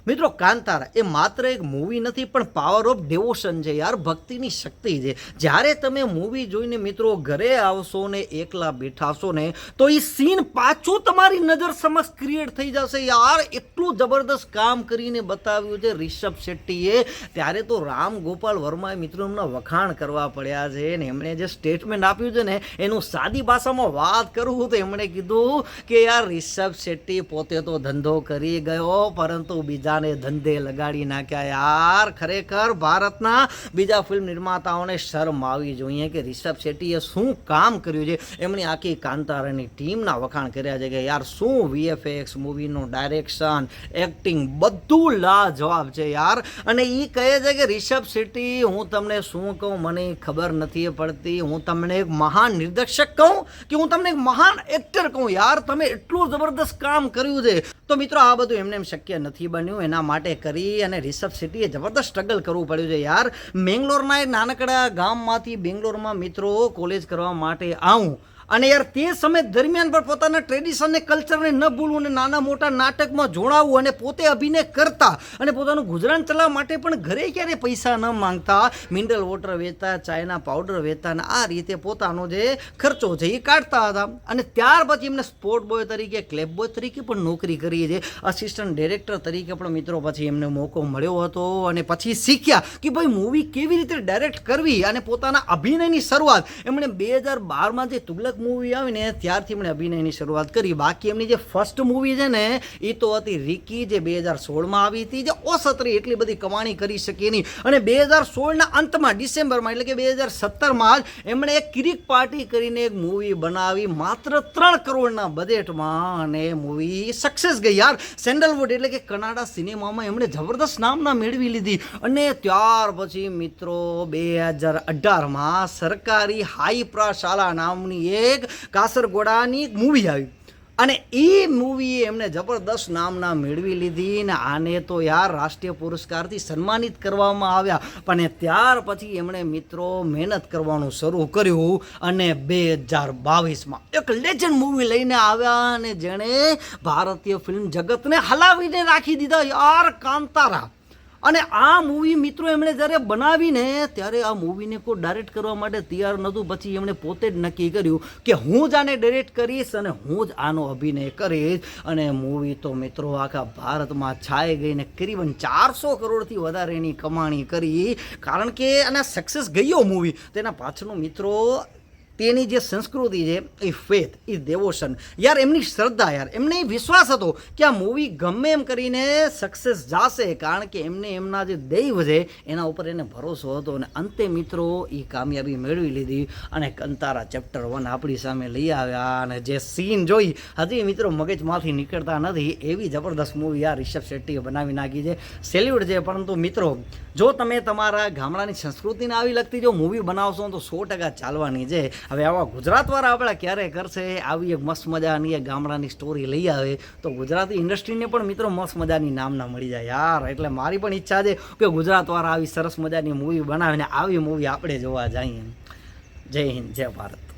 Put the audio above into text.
મિત્રો કાંતારા એ માત્ર એક મૂવી નથી પણ પાવર ઓફ ડેવોશન છે યાર, ભક્તિની શક્તિ છે. જ્યારે તમે મૂવી જોઈને મિત્રો ઘરે આવશો ને એકલા બેઠાશો ને તો એ સીન પાછો તમારી નજર સમક્ષ ક્રિએટ થઈ જશે યાર. એટલું જબરદસ્ત કામ કરીને બતાવ્યું છે રિષભ શેટ્ટીએ. ત્યારે તો રામ ગોપાલ વર્માએ મિત્રો એમના વખાણ કરવા પડ્યા છે ને એમણે જે સ્ટેટમેન્ટ આપ્યું છે ને એનું સાદી ભાષામાં વાત કરું તો એમણે કીધું કે યાર રિષભ શેટ્ટી પોતે તો ધંધો કરી ગયો પરંતુ બીજાને ધંધે લગાડી નાખ્યા યાર. ખરેખર ભારતના બીજા ફિલ્મ નિર્માતાઓને શરમ આવી જોઈએ કે રિષભ શેટ્ટીએ શું કામ કર્યું છે. એમની આખી કાંતારાની ટીમના વખાણ કર્યા છે કે યાર શું વીએફએક્સ મૂવીનું ડાયરેક્શન, એક્ટિંગ બધું લાજવાબ છે યાર. અને એ કહે છે કે રિષભ શેટ્ટી હું તમને શું કહું મને ખબર નથી પડતી, હું તમને એક મહાન નિર્દેશક કહું કે હું તમને એક મહાન એક્ટર કહું યાર. તમે એટલું જબરદસ્ત કામ કર્યું છે. તો મિત્રો આ બધું એમને એમ શક્ય નથી બન્યું. એના માટે કરી અને રિષભ શેટ્ટીએ જબરદસ્ત સ્ટ્રગલ કરવું પડ્યું છે યાર. મેંગ્લોરના એક નાનકડા ગામમાંથી બેંગ્લોરમાં મિત્રો કોલેજ કરવા માટે આવું અને યાર તે સમય દરમિયાન પણ પોતાના ટ્રેડિશન ને કલ્ચરને ન ભૂલવું અને નાના મોટા નાટકમાં જોડાવવું અને પોતે અભિનય કરતા અને પોતાનું ગુજરાન ચલાવવા માટે પણ ઘરે ક્યારે પૈસા ન માંગતા, મિનરલ વોટર વેચતા, ચાઇના પાવડર વેચતા અને આ રીતે પોતાનો જે ખર્ચો છે એ કાઢતા હતા. અને ત્યાર પછી એમને સ્પોર્ટ બોય તરીકે, ક્લેબ બોય તરીકે પણ નોકરી કરી છે. આસિસ્ટન્ટ ડિરેક્ટર તરીકે પણ મિત્રો પછી એમને મોકો મળ્યો હતો અને પછી શીખ્યા કે ભાઈ મૂવી કેવી રીતે ડાયરેક્ટ કરવી અને પોતાના અભિનયની શરૂઆત એમણે 2012માં જે તુગલક મૂવી આવી ને ત્યારથી એમણે અભિનયની શરૂઆત કરી. બાકી એમની જે ફર્સ્ટ મૂવી છે ને એ તો હતી રિકી, જે 2016માં આવી હતી, જે ઓસતરી એટલી બધી કમાણી કરી શકી નહીં. અને 2016ના અંતમાં ડિસેમ્બરમાં એટલે કે 2017માં જ એમણે એક કિરીક પાર્ટી કરીને એક મૂવી બનાવી માત્ર 3 કરોડના બજેટમાં અને મૂવી સક્સેસ ગઈ યાર. સેન્ડલવુડ એટલે કે કનાડા સિનેમામાં એમણે જબરદસ્ત નામના મેળવી લીધી. અને ત્યાર પછી મિત્રો 2018માં સરકારી હાઈ પ્રશાલા નામની એક કાસરગોડાની મૂવી આવી અને એ મૂવીએ એમને જબરદસ્ત નામના મેળવી લીધી ને આને તો યાર રાષ્ટ્રીય પુરસ્કારથી સન્માનિત કરવામાં આવ્યા. પણ ત્યાર પછી એમણે મિત્રો મહેનત કરવાનું શરૂ કર્યું અને 2022માં એક લેજન્ડ મૂવી લઈને આવ્યા અને જેણે ભારતીય ફિલ્મ જગતને હલાવીને રાખી દીધા યાર, કાંતારા. અને આ મૂવી મિત્રો એમણે જ્યારે બનાવીને ત્યારે આ મૂવીને કોઈ ડાયરેક્ટ કરવા માટે તૈયાર નહોતું. પછી એમણે પોતે જ નક્કી કર્યું કે હું જ આને ડાયરેક્ટ કરીશ અને હું જ આનો અભિનય કરીશ. અને મૂવી તો મિત્રો આખા ભારતમાં છાઈ ગઈને કરીબન 400 કરોડથી વધારે એની કમાણી કરી. કારણ કે આના સક્સેસ ગયો મૂવી તેના પાછળનો મિત્રો તેની જે સંસ્કૃતિ છે એ ફેથ, એ ડેવોશન યાર, એમની શ્રદ્ધા યાર, એમને વિશ્વાસ હતો કે આ મૂવી ગમે એમ કરીને સક્સેસ જશે. કારણ કે એમને એમના જે દૈવ છે એના ઉપર એને ભરોસો હતો અને અંતે મિત્રો એ કામયાબી મેળવી લીધી અને કંતારા ચેપ્ટર 1 આપણી સામે લઈ આવ્યા. અને જે સીન જોઈ હજી મિત્રો મગજમાંથી નીકળતા નથી એવી જબરદસ્ત મૂવી યાર રિષભ શેટ્ટીએ બનાવી નાખી છે. સેલ્યુટ છે. પરંતુ મિત્રો જો તમે તમારા ગામડાની સંસ્કૃતિને આવી લગતી જો મૂવી બનાવશો તો 100% ચાલવાની છે. હવે આવા ગુજરાતવાળા આપણા ક્યારે કરશે આવી એક મસ્ત મજાની એક ગામડાની સ્ટોરી લઈ આવે તો ગુજરાતી ઇન્ડસ્ટ્રીને પણ મિત્રો મસ્ત મજાની નામના મળી જાય યાર. એટલે મારી પણ ઈચ્છા છે કે ગુજરાતવાળા આવી સરસ મજાની મૂવી બનાવીને આવી મૂવી આપણે જોવા જઈએ. જય હિન્દ, જય ભારત.